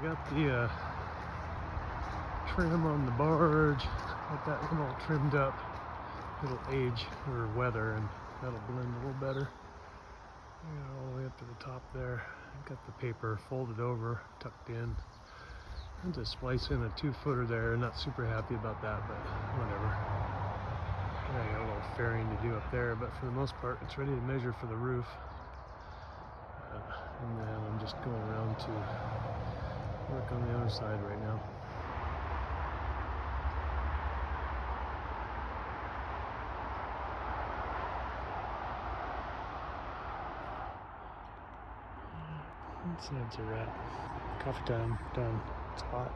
got the trim on the barge. Got that one all trimmed up. It'll age or weather, and that'll blend a little better. I got it all the way up to the top there. I've got the paper folded over, tucked in. And to splice in a 2-footer there. Not super happy about that, but whatever. I got a little fairing to do up there, but for the most part, it's ready to measure for the roof. And then I'm just going around to work on the other side right now. Both sides are wrapped. Coffee time, done. It's hot.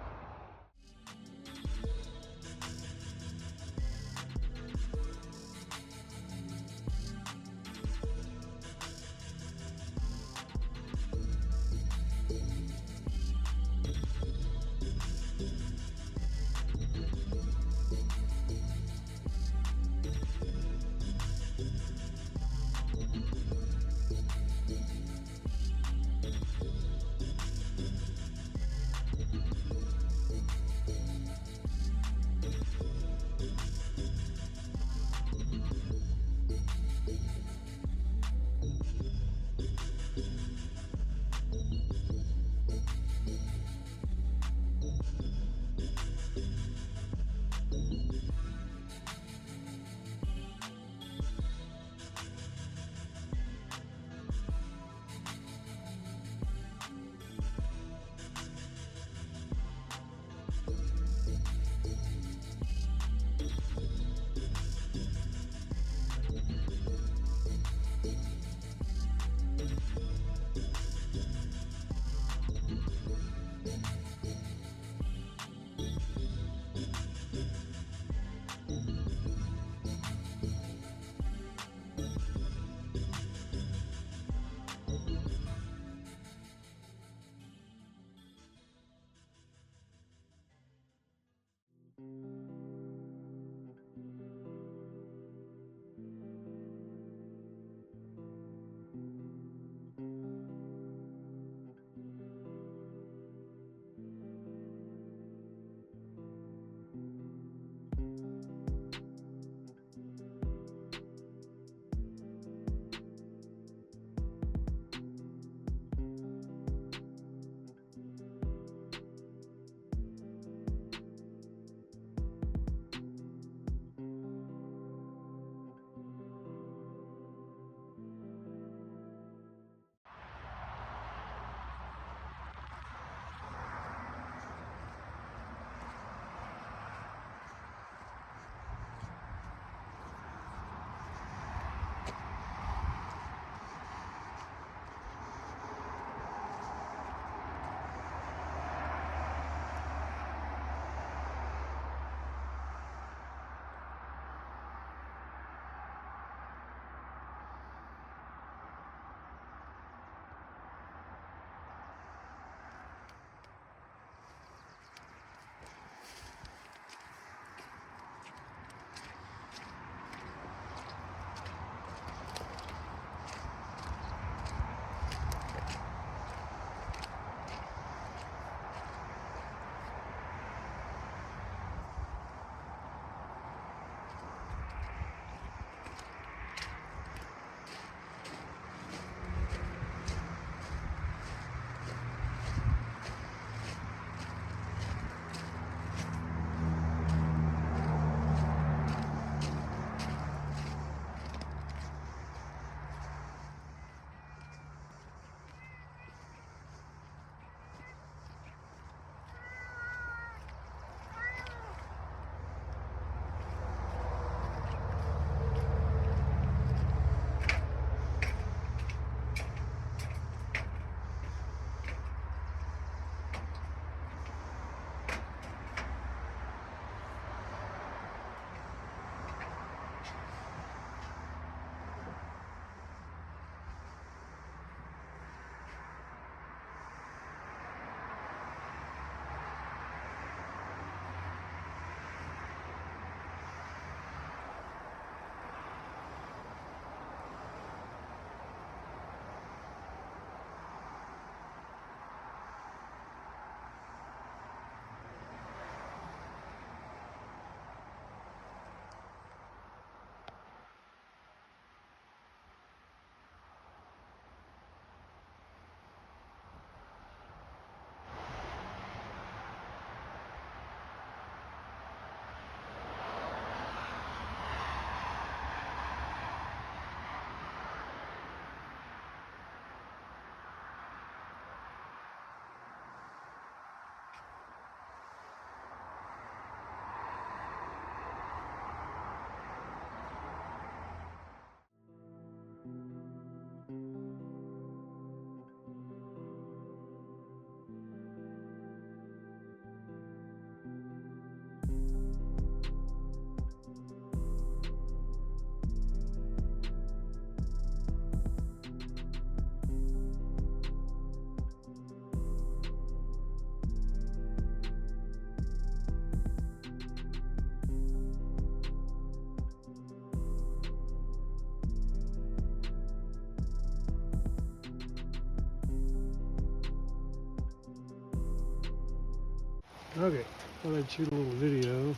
Okay, thought I'd shoot a little video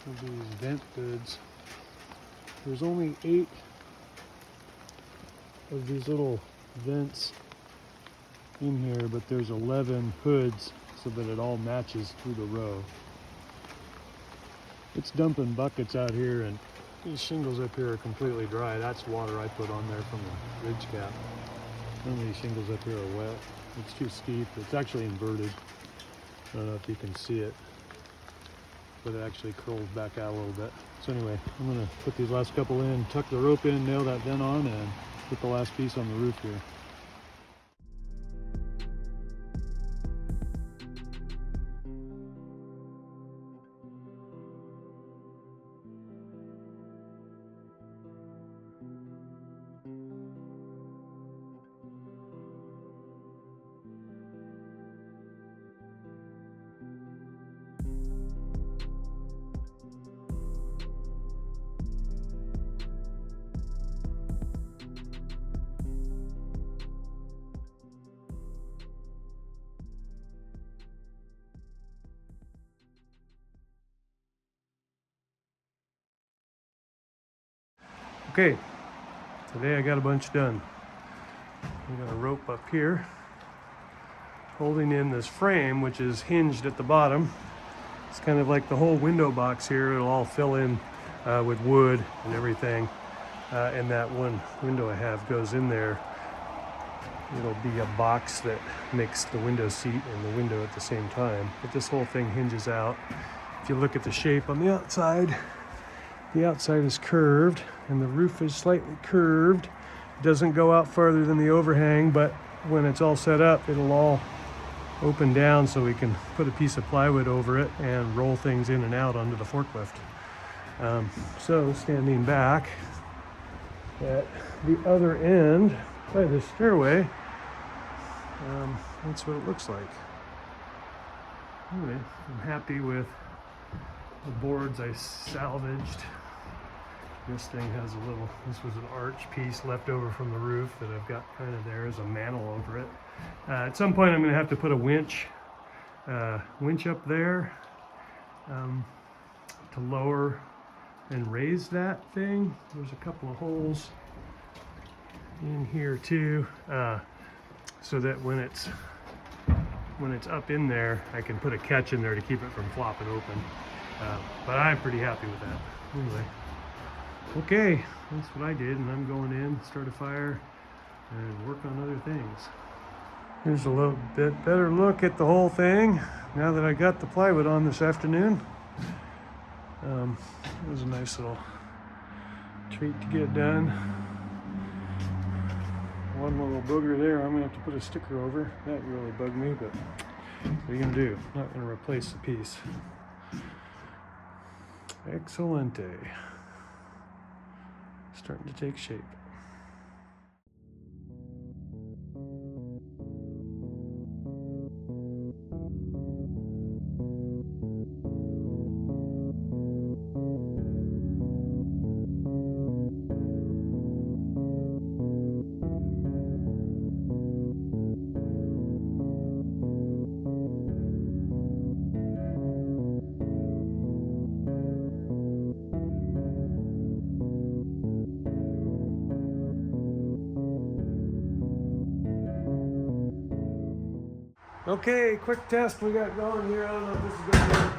of these vent hoods. There's only 8 of these little vents in here, but there's 11 hoods so that it all matches through the row. It's dumping buckets out here, and these shingles up here are completely dry. That's water I put on there from the ridge cap. Some of these shingles up here are wet. It's too steep. It's actually inverted. I don't know if you can see it, but it actually curls back out a little bit. So anyway, I'm gonna put these last couple in, tuck the rope in, nail that vent on, and put the last piece on the roof here. Okay, today I got a bunch done. I got a rope up here holding in this frame, which is hinged at the bottom. It's kind of like the whole window box here. It'll all fill in with wood and everything. And that one window I have goes in there. It'll be a box that makes the window seat and the window at the same time. But this whole thing hinges out. If you look at the shape on the outside is curved and the roof is slightly curved. It doesn't go out farther than the overhang, but when it's all set up, it'll all open down so we can put a piece of plywood over it and roll things in and out onto the forklift. So standing back at the other end by the stairway, that's what it looks like. Anyway, I'm happy with the boards I salvaged. This thing has this was an arch piece left over from the roof that I've got kind of there as a mantle over it. At some point I'm going to have to put a winch up there to lower and raise that thing. There's a couple of holes in here too, so that when it's up in there, I can put a catch in there to keep it from flopping open. But I'm pretty happy with that. Anyway, okay, that's what I did, and I'm going in, start a fire, and work on other things. Here's a little bit better look at the whole thing now that I got the plywood on this afternoon. It was a nice little treat to get done. One little booger there I'm gonna have to put a sticker over. That really bugged me, but what are you gonna do? I'm not gonna replace the piece. Excelente. Starting to take shape. Okay, quick test we got going here. I don't know if this is going to work.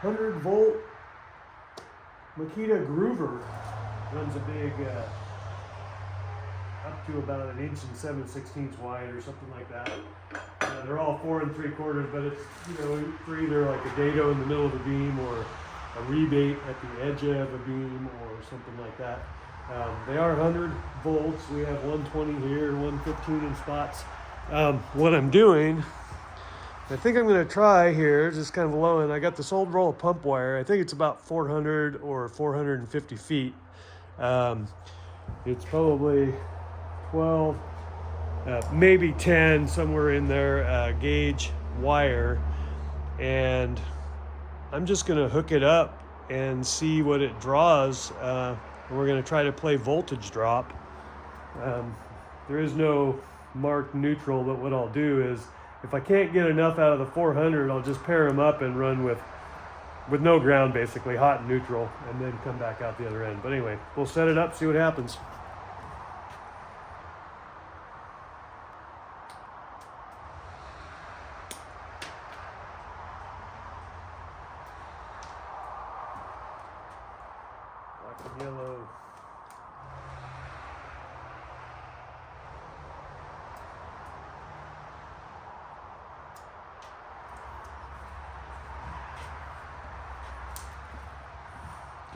100 volt Makita Groover runs a big, up to about 1 inch and 7/16 wide or something like that. They're all 4 3/4, but it's, for either like a dado in the middle of the beam or a rebate at the edge of a beam or something like that. They are 100 volts. We have 120 here, 115 in spots. What I'm doing, I think I'm going to try here, just kind of low end. I got this old roll of pump wire. I think it's about 400 or 450 feet. It's probably 12, maybe 10, somewhere in there, gauge wire. And I'm just going to hook it up and see what it draws. We're going to try to play voltage drop. There is no marked neutral, but what I'll do is if I can't get enough out of the 400, I'll just pair them up and run with no ground, basically hot and neutral, and then come back out the other end. But anyway, we'll set it up, see what happens. Black and yellow.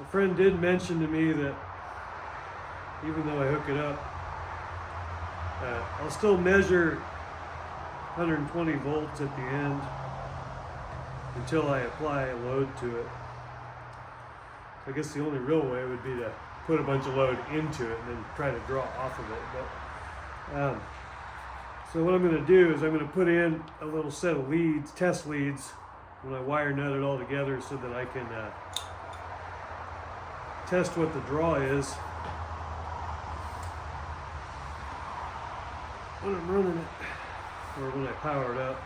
A friend did mention to me that even though I hook it up, I'll still measure 120 volts at the end until I apply a load to it. I guess the only real way would be to put a bunch of load into it and then try to draw off of it. But so what I'm going to do is I'm going to put in a little set of leads, test leads, when I wire nut it all together so that I can test what the draw is when I'm running it, or when I power it up.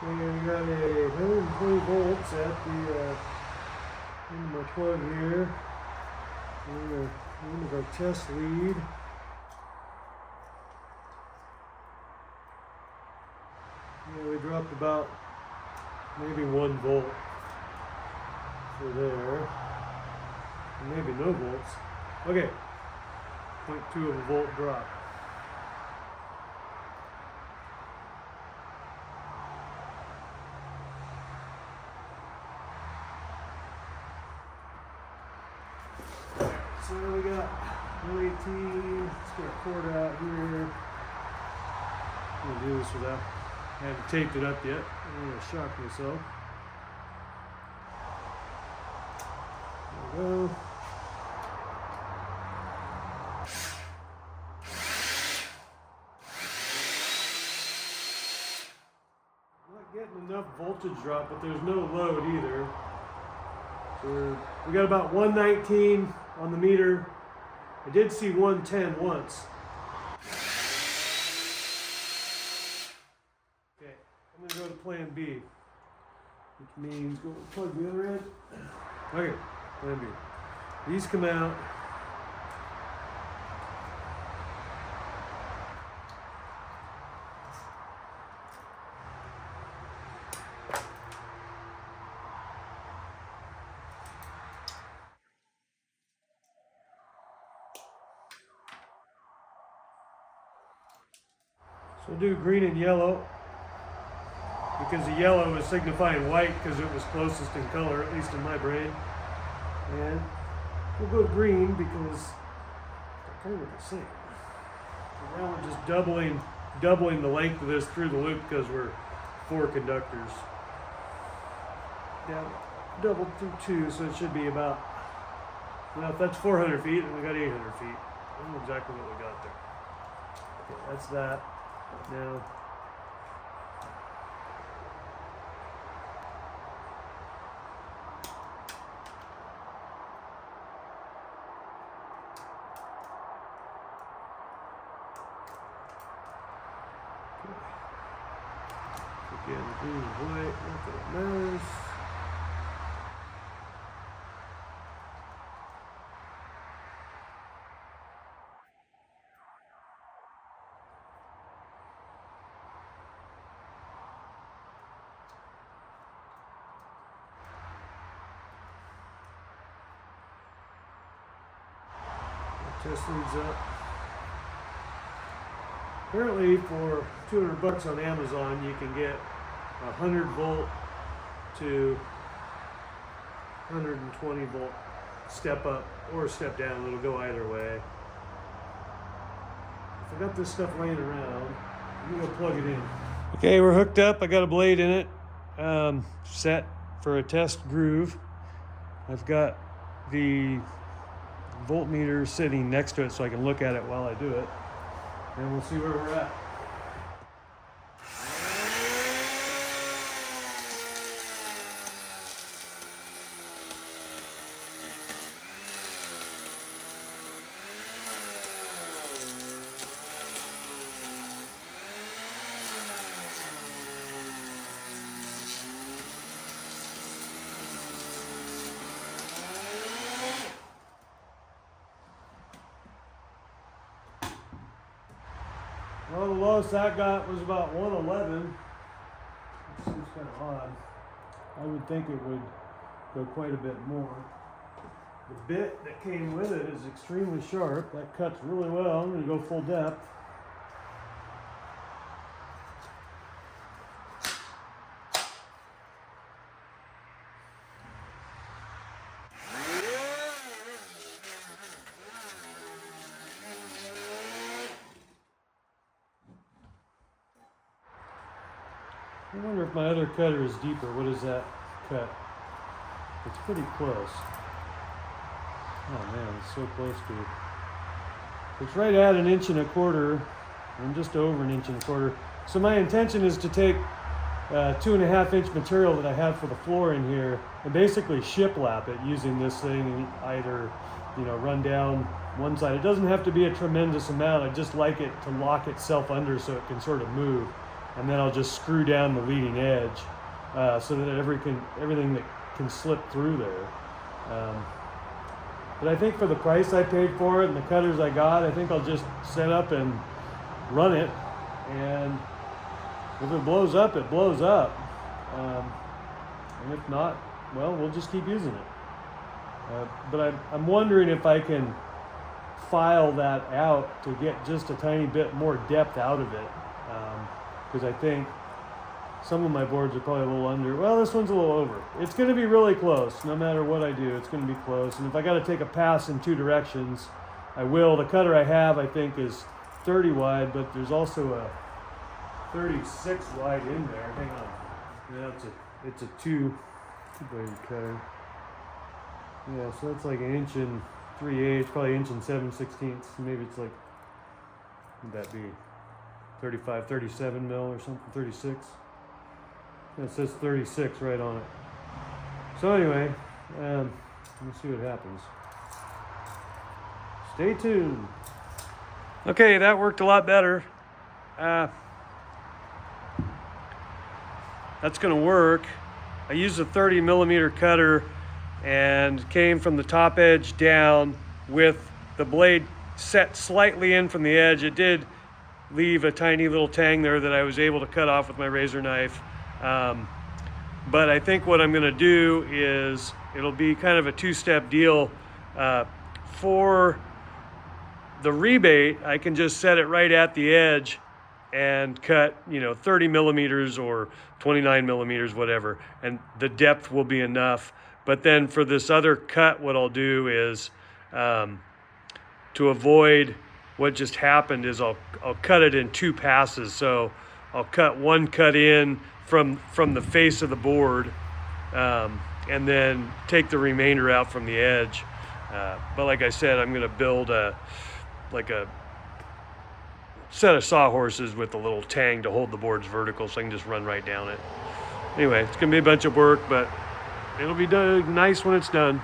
And we got a 120 volts at the end of my plug here. And end of our test lead. Yeah, we dropped about maybe 1 volt for there. And maybe no volts. Okay, 0.2 of a volt drop. So we got 118, let's get a cord out here. I'm gonna do this without, I haven't taped it up yet. I'm gonna shock myself. There we go. Not getting enough voltage drop, but there's no load either. So we're We got about 119 on the meter. I did see 110 once. Okay, I'm gonna go to plan B, which means go plug the other end. Okay, plan B. These come out. So we'll do green and yellow, because the yellow is signifying white because it was closest in color, at least in my brain. And we'll go green because they're kind of the same. So now we're just doubling the length of this through the loop because we're 4 conductors. Now, doubled through 2, so it should be about, well, if that's 400 feet, then we got 800 feet. I don't know exactly what we got there. Okay, that's that. Now, again, green and white, not that it matters. Test these up. Apparently for $200 on Amazon you can get 100 volt to 120 volt step up or step down. It'll go either way. If I got this stuff laying around, I'm gonna plug it in. Okay, we're hooked up. I got a blade in it, set for a test groove. I've got the voltmeter sitting next to it so I can look at it while I do it, and we'll see where we're at. Well, the lowest I got was about 111. It seems kind of odd. I would think it would go quite a bit more. The bit that came with it is extremely sharp. That cuts really well. I'm going to go full depth. I wonder if my other cutter is deeper. What is that cut? It's pretty close. Oh man, it's so close to it. It's right at 1 1/4 inches. I'm just over 1 1/4 inches. So my intention is to take 2.5 inch material that I have for the floor in here and basically shiplap it using this thing and either, run down one side. It doesn't have to be a tremendous amount. I just like it to lock itself under so it can sort of move. And then I'll just screw down the leading edge so that everything that can slip through there. But I think for the price I paid for it and the cutters I got, I think I'll just set up and run it. And if it blows up, it blows up. And if not, well, we'll just keep using it. But I'm wondering if I can file that out to get just a tiny bit more depth out of it. Because I think some of my boards are probably a little under. Well, this one's a little over. It's going to be really close. No matter what I do, it's going to be close. And if I got to take a pass in 2 directions, I will. The cutter I have, I think, is 30 wide, but there's also a 36 wide in there. Hang on. Yeah, it's a two-bladed cutter. Yeah, so that's like 1 3/8 inches, probably 1 7/16 inches. Maybe it's like, what would that be? 35, 37 mil or something, 36. It says 36 right on it. So anyway, Let's see what happens. Stay tuned. Okay, that worked a lot better. That's gonna work. I used a 30mm cutter and came from the top edge down with the blade set slightly in from the edge. It did leave a tiny little tang there that I was able to cut off with my razor knife. But I think what I'm gonna do is, it'll be kind of a two-step deal. For the rebate, I can just set it right at the edge and cut, 30mm or 29mm, whatever, and the depth will be enough. But then for this other cut, what I'll do is, to avoid what just happened, is I'll cut it in two passes. So I'll cut one cut in from the face of the board, and then take the remainder out from the edge. But like I said, I'm gonna build a set of sawhorses with a little tang to hold the boards vertical so I can just run right down it. Anyway, it's gonna be a bunch of work, but it'll be done nice when it's done.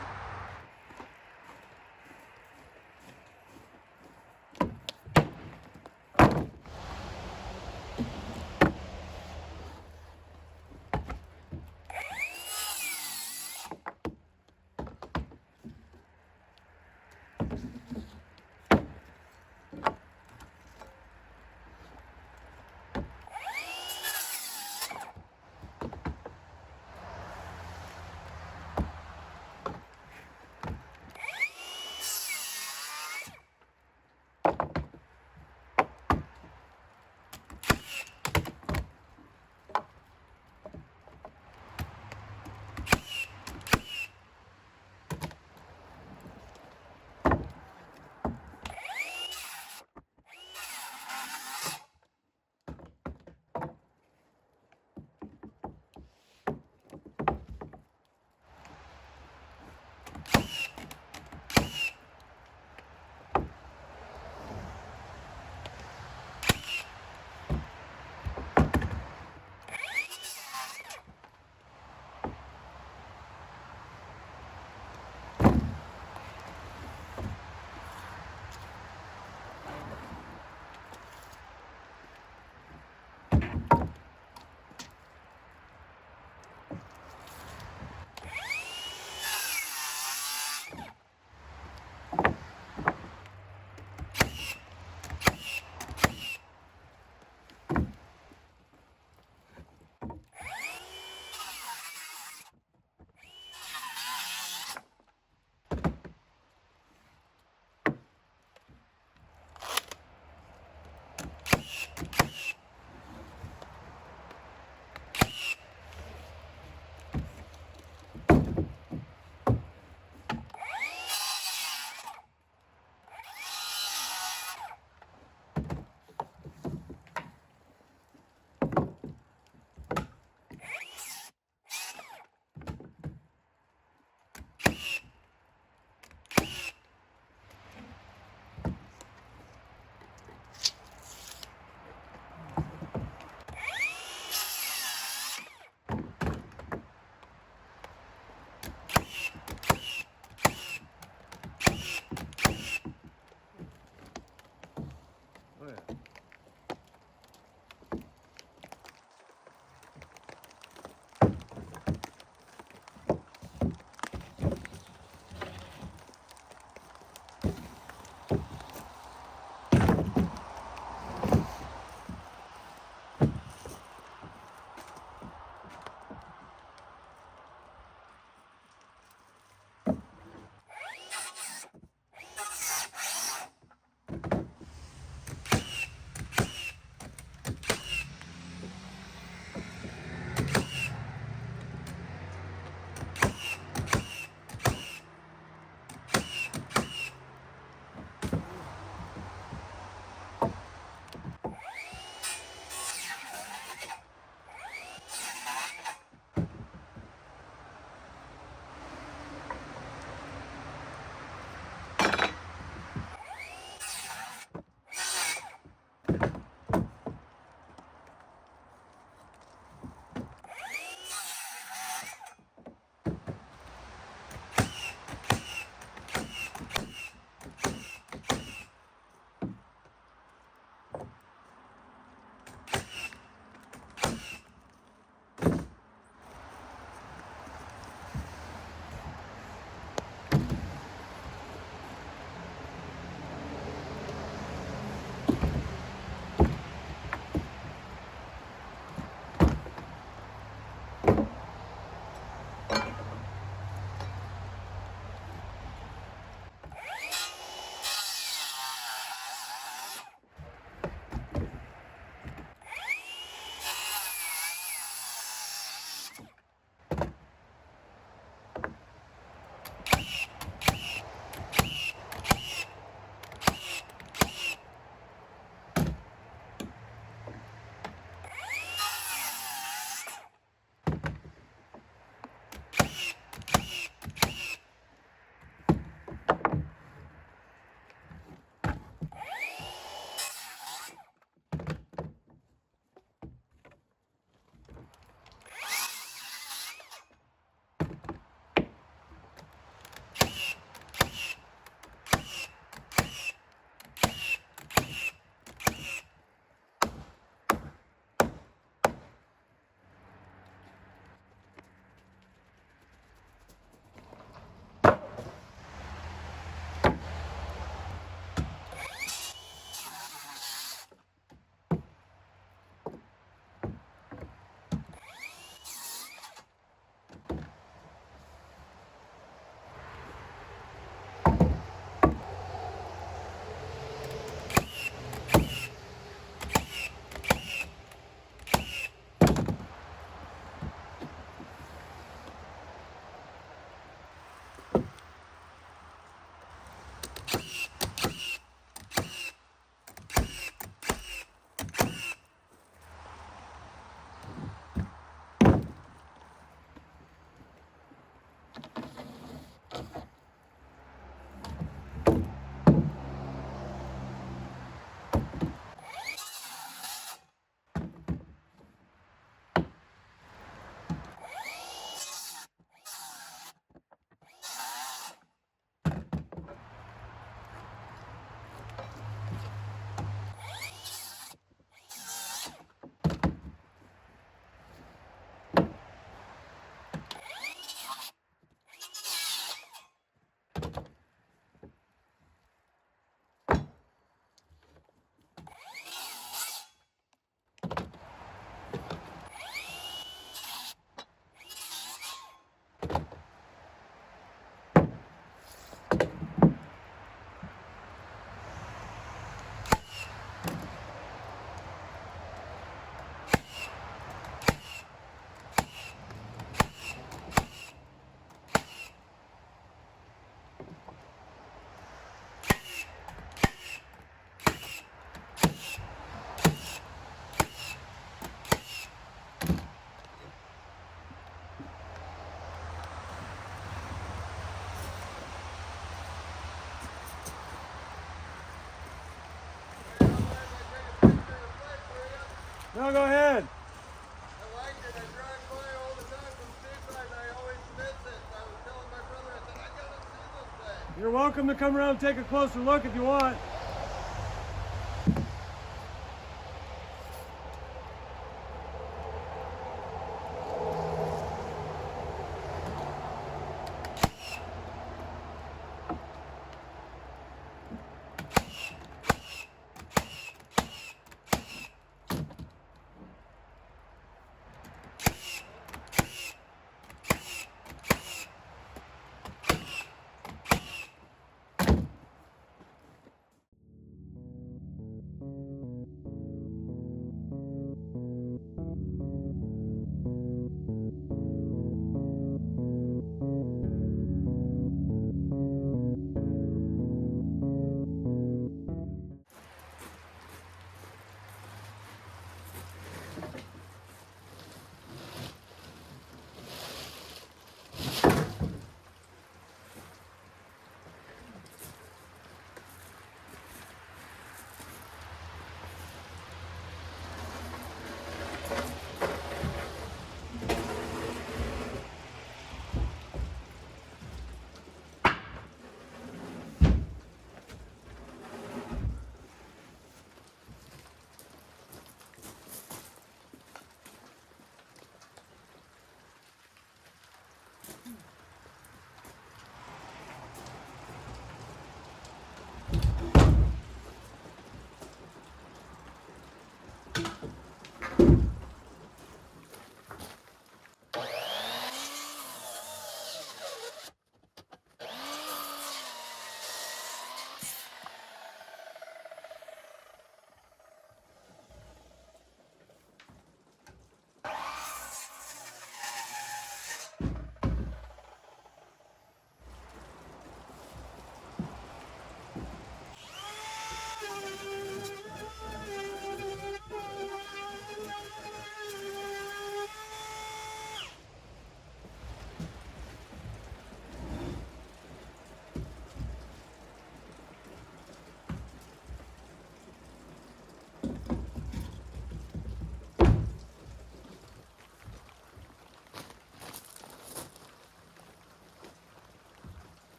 No, go ahead. I like it. I drive by all the time from Seaside. I always miss it. I was telling my brother, I said, I gotta see this thing. You're welcome to come around and take a closer look if you want.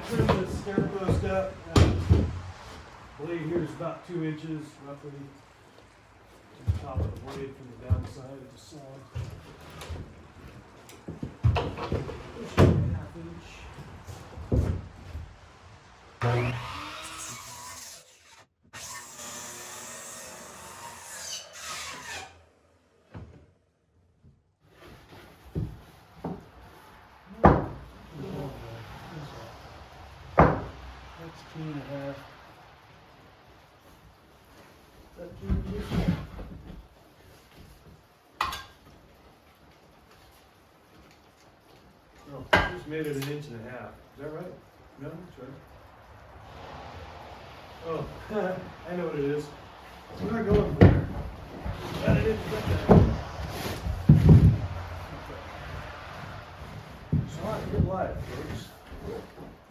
Trim this stair post up. Blade here is about 2 inches roughly to the top of the blade from the downside of the saw. Push it 1/2 inch. That's 2.5. That 2 inches. Oh, just made it 1.5 inches. Is that right? No, that's right. Oh, I know what it is. We're not going there. Got it in there. So I get live, folks.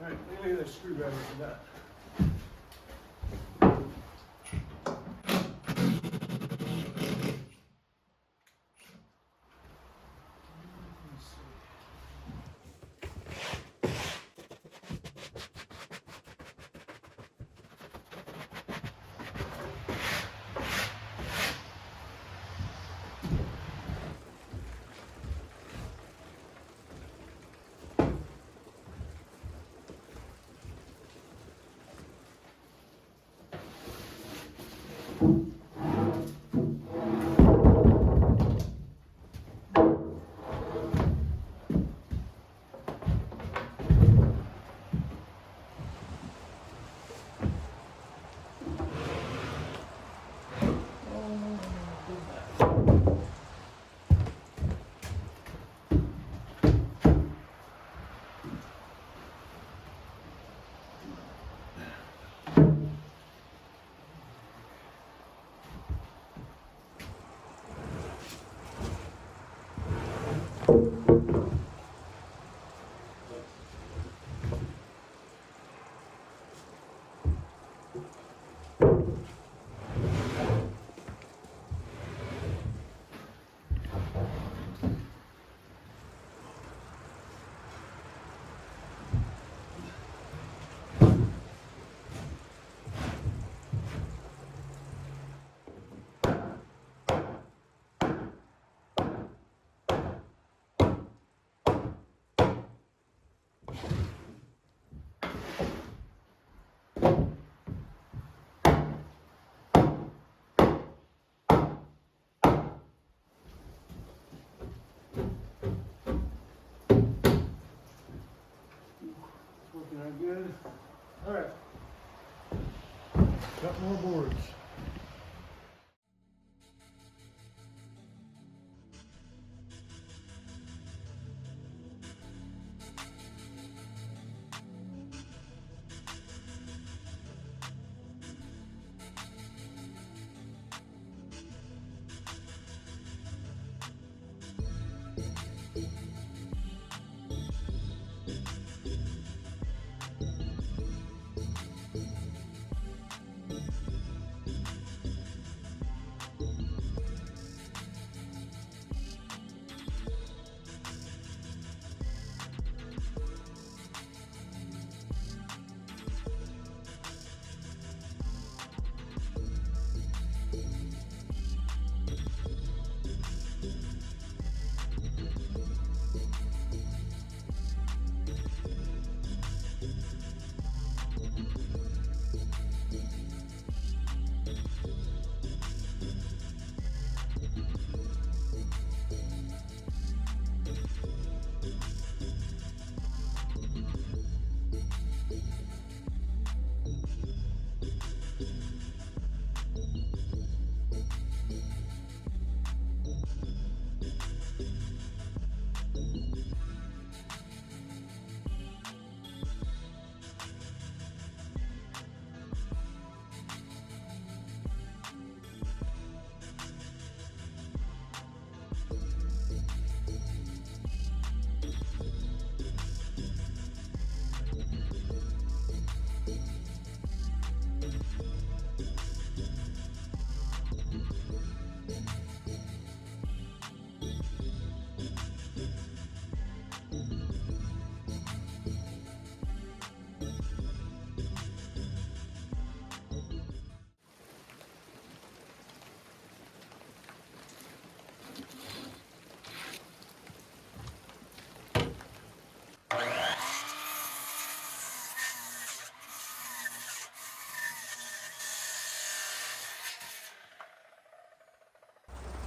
Alright, look at that screwdriver for that. Working out good. Alright. Got more boards.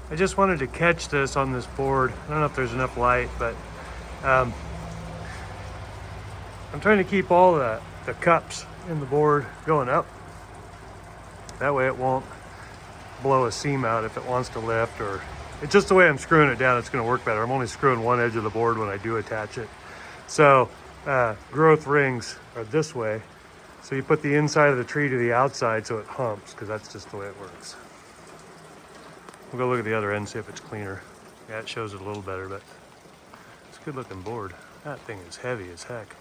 I just wanted to catch this on this board. I don't know if there's enough light, but I'm trying to keep all the cups in the board going up. That way it won't blow a seam out if it wants to lift, or it's just the way I'm screwing it down. It's going to work better. I'm only screwing one edge of the board when I do attach it. So growth rings are this way. So you put the inside of the tree to the outside so it humps, because that's just the way it works. We'll go look at the other end, see if it's cleaner. Yeah, it shows it a little better, but it's a good looking board. That thing is heavy as heck.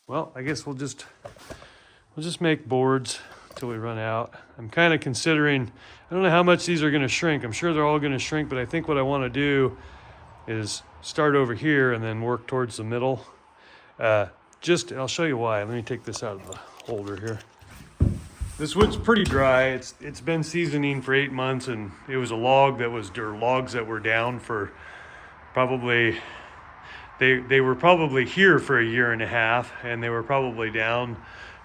Well, I guess we'll just make boards till we run out. I'm kind of considering, I don't know how much these are going to shrink. I'm sure they're all going to shrink, but I think what I want to do is start over here and then work towards the middle. I'll show you why. Let me take this out of the holder here. This wood's pretty dry. It's been seasoning for 8 months, and it was logs that were down for probably, they were probably here for a year and a half, and they were probably down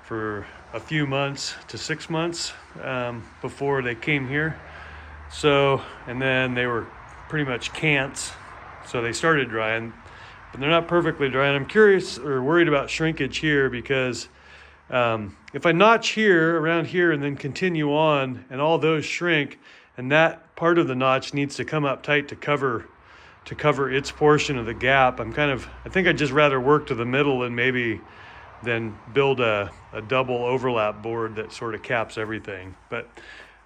for a few months to 6 months before they came here. So, and then they were pretty much cants, so they started drying, but they're not perfectly dry. And I'm curious or worried about shrinkage here because if I notch here, around here, and then continue on, and all those shrink, and that part of the notch needs to come up tight to cover its portion of the gap, I think I'd just rather work to the middle and maybe then build a double overlap board that sort of caps everything. But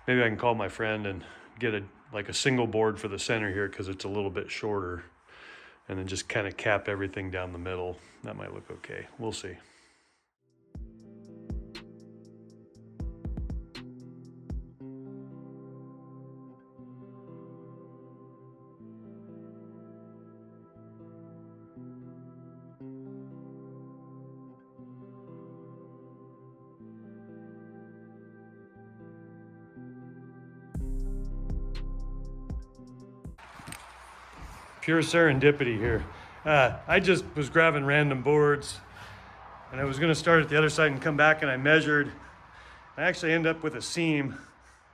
maybe I can call my friend and get a single board for the center here because it's a little bit shorter, and then just kind of cap everything down the middle. That might look okay. We'll see. Pure serendipity here. I just was grabbing random boards, and I was going to start at the other side and come back, and I measured. I actually end up with a seam.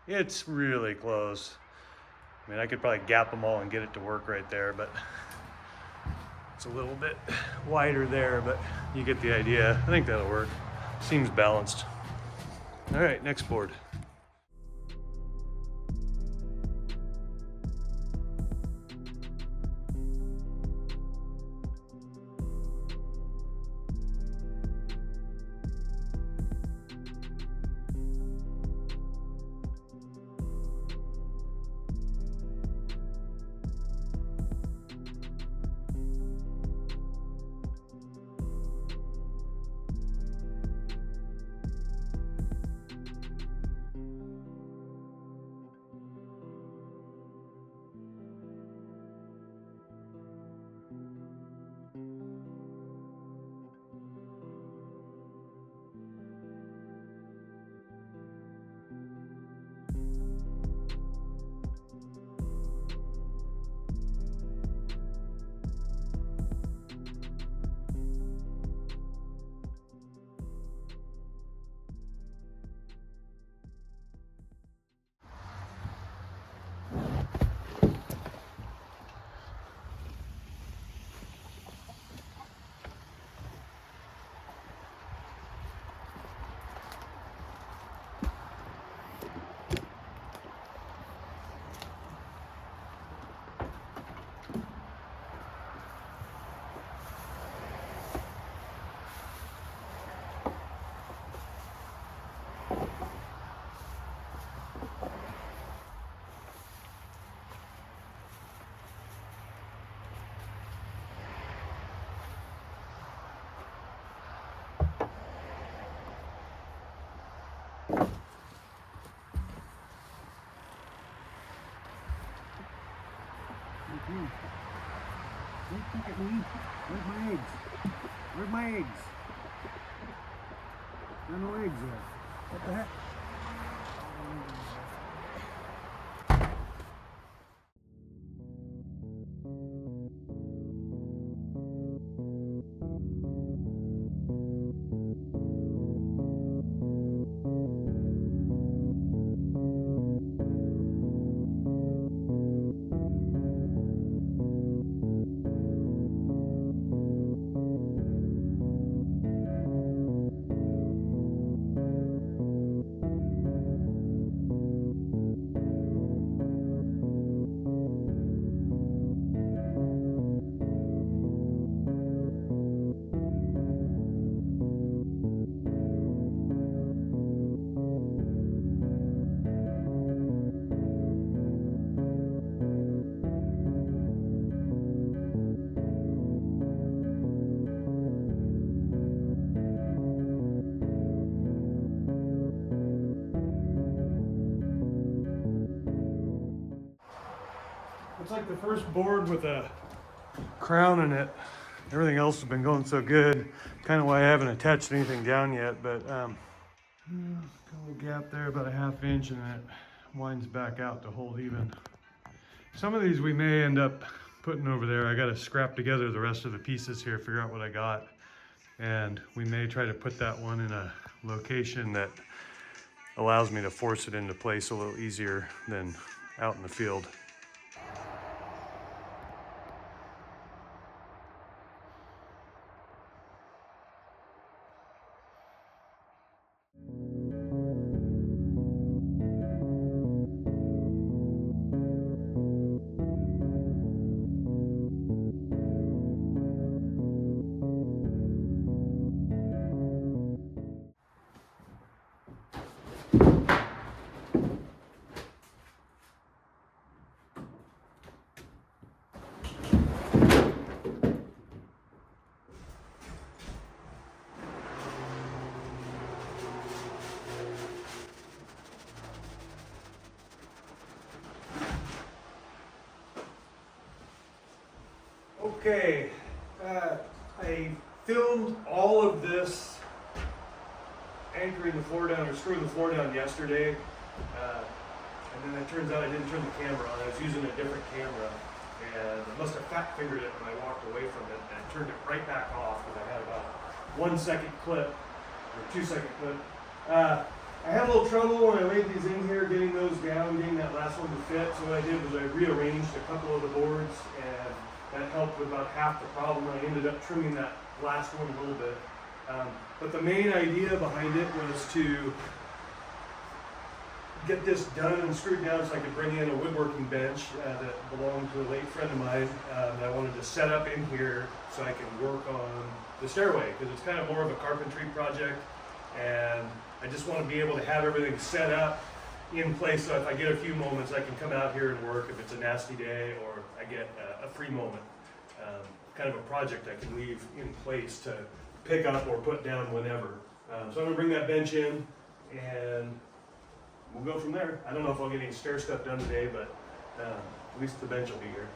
It's really close. I mean, I could probably gap them all and get it to work right there, but it's a little bit wider there, but you get the idea. I think that'll work. Seems balanced. All right, next board. Don't look at me. Where's my eggs? Where's my eggs? There are no eggs there. What the heck? It's like the first board with a crown in it. Everything else has been going so good. Kind of why I haven't attached anything down yet, but got a little gap there, about a 1/2 inch, and then it winds back out to hold even. Some of these we may end up putting over there. I got to scrap together the rest of the pieces here, figure out what I got. And we may try to put that one in a location that allows me to force it into place a little easier than out in the field. Okay, I filmed all of this anchoring the floor down or screwing the floor down yesterday, and then it turns out I didn't turn the camera on. I was using a different camera, and I must have fat fingered it when I walked away from it, and I turned it right back off because I had about 1 second clip, or 2 second clip. I had a little trouble when I laid these in here, getting those down, getting that last one to fit. So what I did was I rearranged a couple of the boards, and that helped with about half the problem. I ended up trimming that last one a little bit. But the main idea behind it was to get this done and screwed down so I could bring in a woodworking bench that belonged to a late friend of mine that I wanted to set up in here so I can work on the stairway, because it's kind of more of a carpentry project, and I just want to be able to have everything set up in place so if I get a few moments I can come out here and work if it's a nasty day or I get a free moment. Kind of a project I can leave in place to pick up or put down whenever. So I'm going to bring that bench in and we'll go from there. I don't know if I'll get any stair stuff done today, but at least the bench will be here.